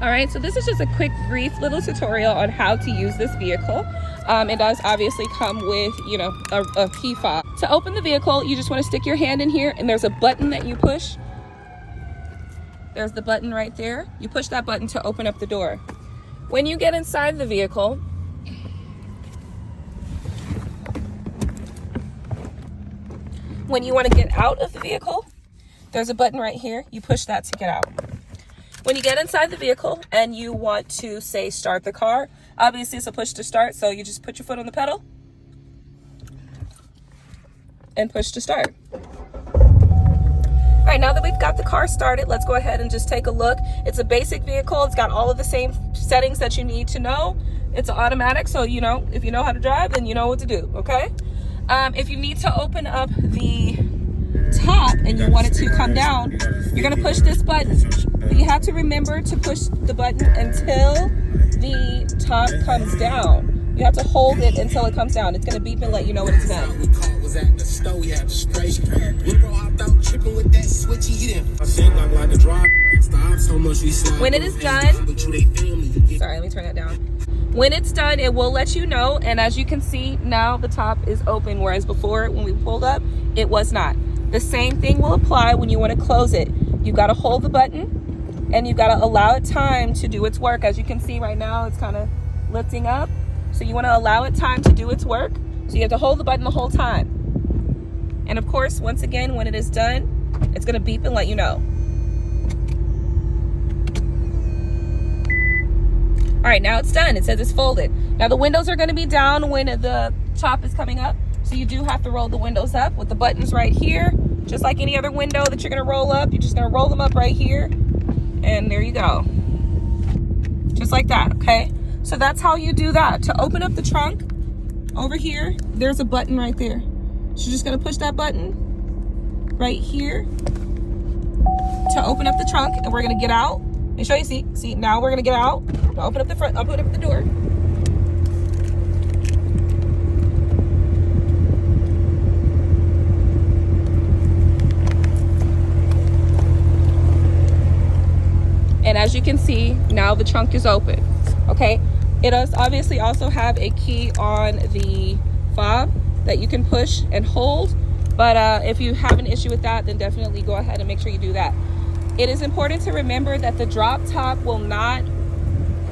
All right, so this is just a quick, brief little tutorial on how to use this vehicle. It does obviously come with, you know, a key fob. To open the vehicle, you just want to stick your hand in here, and there's a button that you push. There's the button right there. You push that button to open up the door. When you get inside the vehicle, when you want to get out of the vehicle, there's a button right here. You push that to get out. When you get inside the vehicle and you want to, say, start the car, obviously it's a push to start, so you just put your foot on the pedal and push to start. All right, now that we've got the car started, let's go ahead and just take a look. It's a basic vehicle. It's got all of the same settings that you need to know. It's an automatic, so you know, if you know how to drive, then you know what to do, okay? If you need to open up the top and you want it to come down, you're gonna push this button. But you have to remember to push the button until the top comes down. You have to hold it until it comes down. It's gonna beep and let you know when it's done. When it is done, sorry, let me turn that down. When it's done, it will let you know, and as you can see, now the top is open, whereas before, when we pulled up, it was not. The same thing will apply when you want to close it. You got to hold the button, and you got to allow it time to do its work. As you can see right now, it's kind of lifting up, so you want to allow it time to do its work. So you have to hold the button the whole time. And of course, once again, when it is done, it's going to beep and let you know. All right, now it's done. It says it's folded. Now the windows are going to be down when the top is coming up. So you do have to roll the windows up with the buttons right here. Just like any other window that you're going to roll up, you're just going to roll them up right here. And there you go. Just like that, okay? So that's how you do that. To open up the trunk, over here, there's a button right there. So you're just going to push that button right here to open up the trunk, and we're going to get out. Let me show you, see, now we're gonna get out. I'll open up the front, I'll open up the door. And as you can see, now the trunk is open, okay? It does obviously also have a key on the fob that you can push and hold, but if you have an issue with that, then definitely go ahead and make sure you do that. It is important to remember that the drop top will not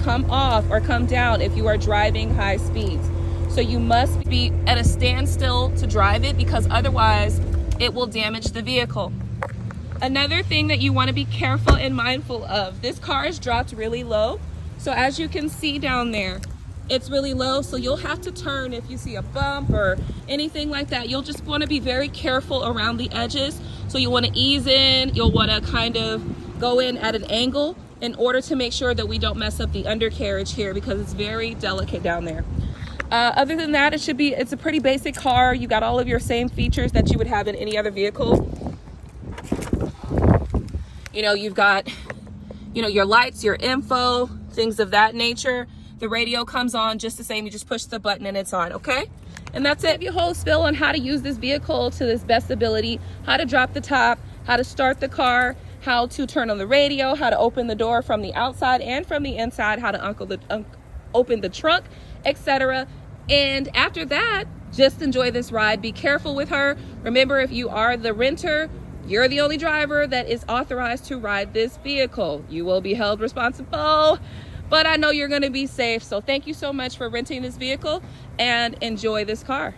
come off or come down if you are driving high speeds. So you must be at a standstill to drive it, because otherwise it will damage the vehicle. Another thing that you want to be careful and mindful of, this car is dropped really low. So as you can see down there, it's really low, so you'll have to turn if you see a bump or anything like that. You'll just want to be very careful around the edges. So you want to ease in, you'll want to kind of go in at an angle in order to make sure that we don't mess up the undercarriage here, because it's very delicate down there. Other than that, it's a pretty basic car. You got all of your same features that you would have in any other vehicle. You know, you've got, you know, your lights, your info, things of that nature. The radio comes on just the same. You just push the button and it's on, okay? And that's it. Your whole spill on how to use this vehicle to its best ability, how to drop the top, how to start the car, how to turn on the radio, how to open the door from the outside and from the inside, how to open the trunk, etc. And after that, just enjoy this ride. Be careful with her. Remember, if you are the renter, you're the only driver that is authorized to ride this vehicle. You will be held responsible, but I know you're going to be safe. So thank you so much for renting this vehicle, and enjoy this car.